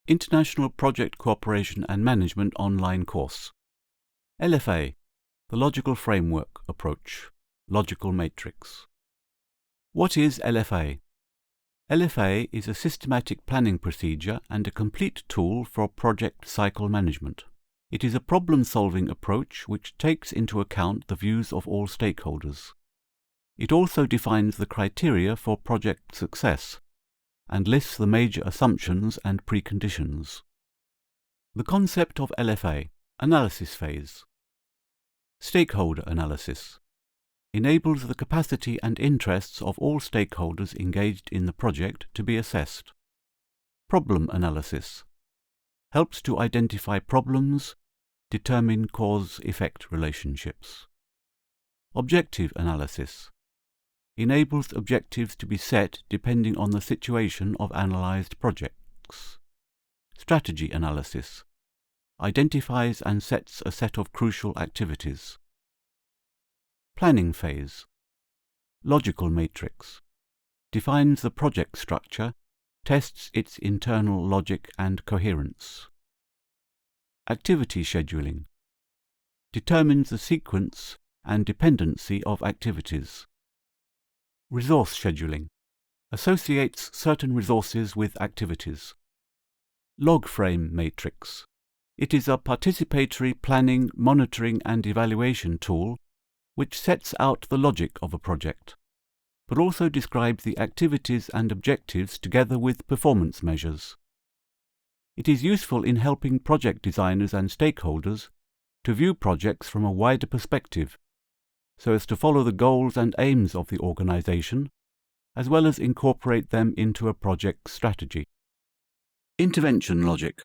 International Project Cooperation and Management online course. LFA, the Logical Framework Approach, Logical Matrix. What is LFA? LFA is a systematic planning procedure and a complete tool for project cycle management. It is a problem-solving approach which takes into account the views of all stakeholders. It also defines the criteria for project success and lists the major assumptions and preconditions. The concept of LFA, analysis phase. Stakeholder analysis enables the capacity and interests of all stakeholders engaged in the project to be assessed. Problem analysis helps to identify problems, determine cause-effect relationships. Objective analysis enables objectives to be set depending on the situation of analyzed projects. Strategy analysis identifies and sets a set of crucial activities. Planning phase. Logical matrix defines the project structure, tests its internal logic and coherence. Activity scheduling determines the sequence and dependency of activities. Resource scheduling associates certain resources with activities. Log frame matrix. It is a participatory planning, monitoring and evaluation tool which sets out the logic of a project, but also describes the activities and objectives together with performance measures. It is useful in helping project designers and stakeholders to view projects from a wider perspective, so as to follow the goals and aims of the organization, as well as incorporate them into a project strategy. Intervention logic.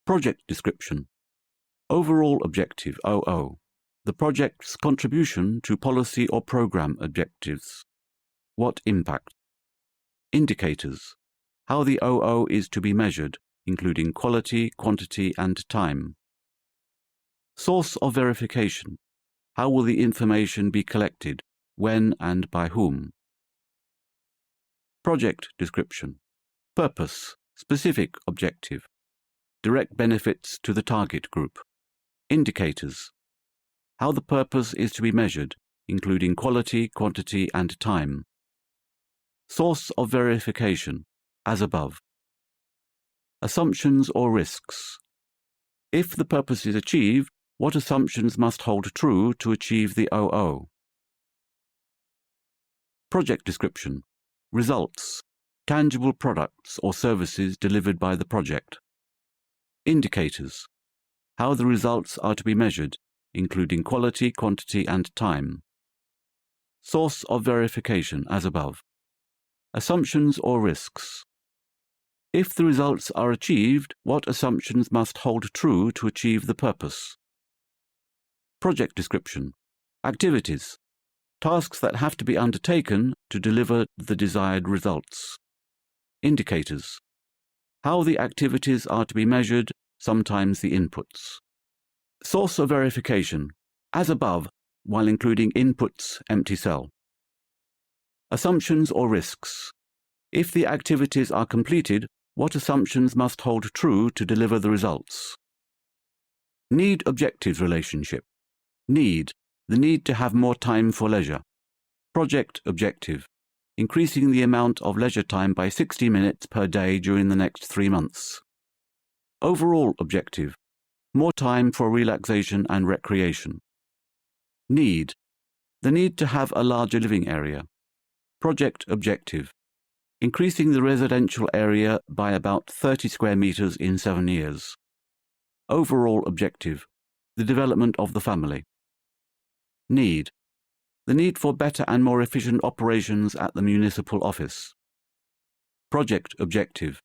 Project description. Overall objective, OO. The project's contribution to policy or program objectives. What impact? Indicators. How the OO is to be measured, including quality, quantity, and time. Source of verification. How will the information be collected, when and by whom? Project description. Purpose, specific objective. Direct benefits to the target group. Indicators. How the purpose is to be measured, including quality, quantity, and time. Source of verification, as above. Assumptions or risks. If the purpose is achieved, what assumptions must hold true to achieve the OO? Project description. Results. Tangible products or services delivered by the project. Indicators. How the results are to be measured, including quality, quantity, and time. Source of verification, as above. Assumptions or risks. If the results are achieved, what assumptions must hold true to achieve the purpose? Project description. Activities. Tasks that have to be undertaken to deliver the desired results. Indicators. How the activities are to be measured, sometimes the inputs. Source of verification, as above, while including inputs, empty cell. Assumptions or risks. If the activities are completed, what assumptions must hold true to deliver the results? Need-objectives relationship. Need, the need to have more time for leisure. Project objective, increasing the amount of leisure time by 60 minutes per day during the next 3 months. Overall objective, more time for relaxation and recreation. Need, the need to have a larger living area. Project objective, increasing the residential area by about 30 square meters in 7 years. Overall objective, the development of the family. Need, the need for better and more efficient operations at the municipal office. Project objective,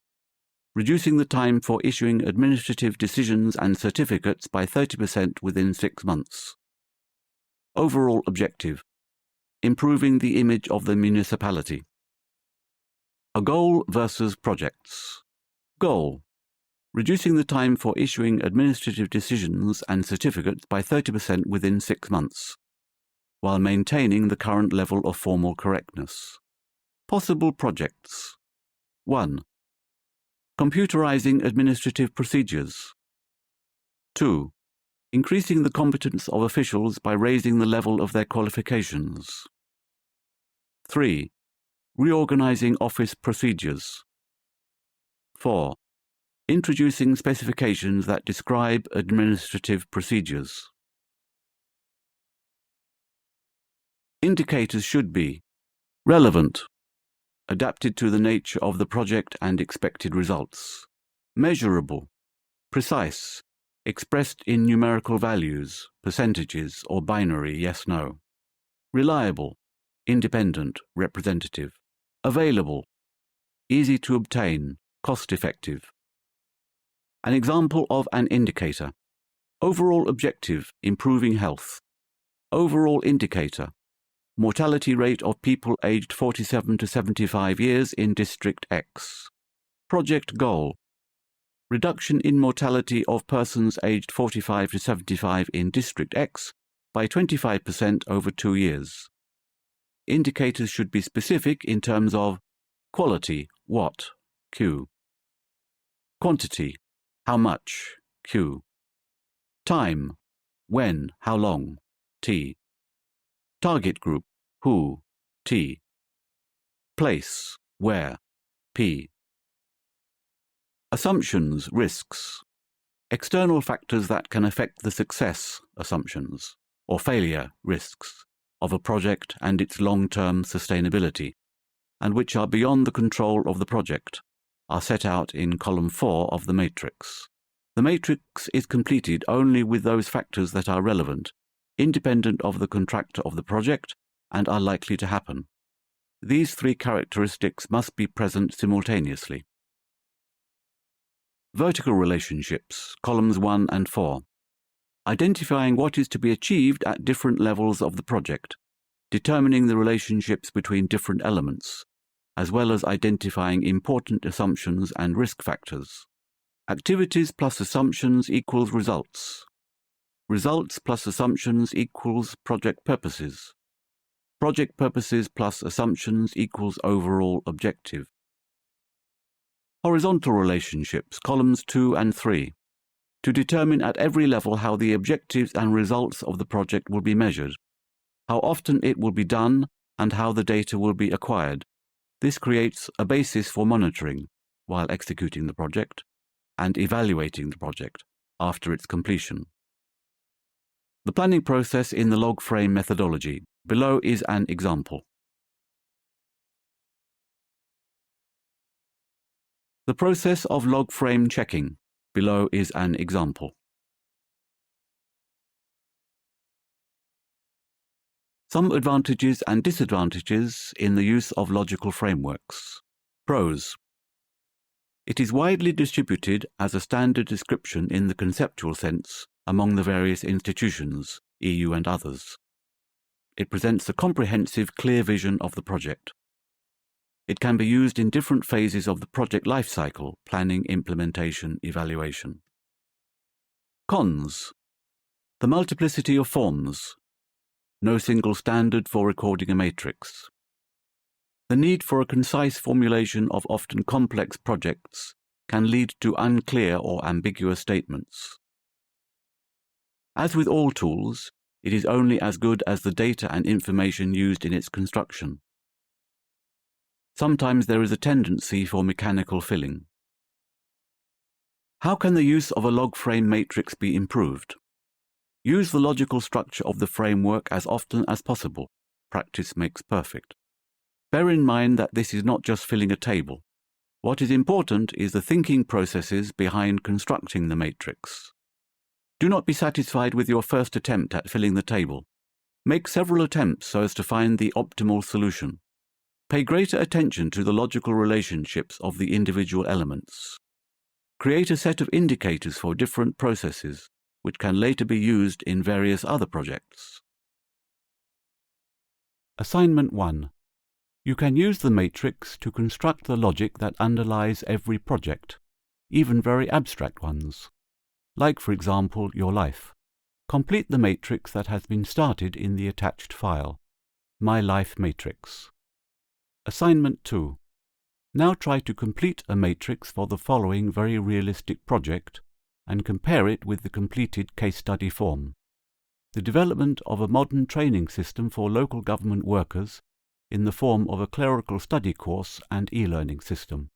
reducing the time for issuing administrative decisions and certificates by 30% within 6 months. Overall objective, improving the image of the municipality. A goal versus projects. Goal, reducing the time for issuing administrative decisions and certificates by 30% within 6 months, while maintaining the current level of formal correctness. Possible projects. 1. Computerizing administrative procedures. 2. Increasing the competence of officials by raising the level of their qualifications. 3. Reorganizing office procedures. 4. Introducing specifications that describe administrative procedures. Indicators should be relevant, adapted to the nature of the project and expected results; measurable, precise, expressed in numerical values, percentages, or binary yes/no; reliable, independent, representative; available, easy to obtain, cost-effective. An example of an indicator: overall objective, improving health; overall indicator, mortality rate of people aged 47 to 75 years in District X. Project goal: reduction in mortality of persons aged 45 to 75 in District X by 25% over 2 years. Indicators should be specific in terms of quality, what, Q; quantity, how much, Q; time, when, how long, T; target group, who, T; place, where, P. Assumptions, risks: external factors that can affect the success, assumptions, or failure, risks, of a project and its long-term sustainability, and which are beyond the control of the project, are set out in column 4 of the matrix. The matrix is completed only with those factors that are relevant, independent of the contractor of the project, and are likely to happen. These 3 characteristics must be present simultaneously. Vertical relationships, columns 1 and 4. Identifying what is to be achieved at different levels of the project, determining the relationships between different elements, as well as identifying important assumptions and risk factors. Activities plus assumptions equals results. Results plus assumptions equals project purposes. Project purposes plus assumptions equals overall objective. Horizontal relationships, columns 2 and 3. To determine at every level how the objectives and results of the project will be measured, how often it will be done, and how the data will be acquired. This creates a basis for monitoring, while executing the project, and evaluating the project after its completion. The planning process in the log frame methodology. Below is an example. The process of log frame checking. Below is an example. Some advantages and disadvantages in the use of logical frameworks. Pros: it is widely distributed as a standard description in the conceptual sense among the various institutions, EU and others. It presents a comprehensive, clear vision of the project. It can be used in different phases of the project life cycle: planning, implementation, evaluation. Cons: the multiplicity of forms. No single standard for recording a matrix. The need for a concise formulation of often complex projects can lead to unclear or ambiguous statements. As with all tools, it is only as good as the data and information used in its construction. Sometimes there is a tendency for mechanical filling. How can the use of a log frame matrix be improved? Use the logical structure of the framework as often as possible. Practice makes perfect. Bear in mind that this is not just filling a table. What is important is the thinking processes behind constructing the matrix. Do not be satisfied with your first attempt at filling the table. Make several attempts so as to find the optimal solution. Pay greater attention to the logical relationships of the individual elements. Create a set of indicators for different processes, which can later be used in various other projects. Assignment 1. You can use the matrix to construct the logic that underlies every project, even very abstract ones, like, for example, your life. Complete the matrix that has been started in the attached file, My Life Matrix. Assignment 2. Now try to complete a matrix for the following very realistic project and compare it with the completed case study form. The development of a modern training system for local government workers in the form of a clerical study course and e-learning system.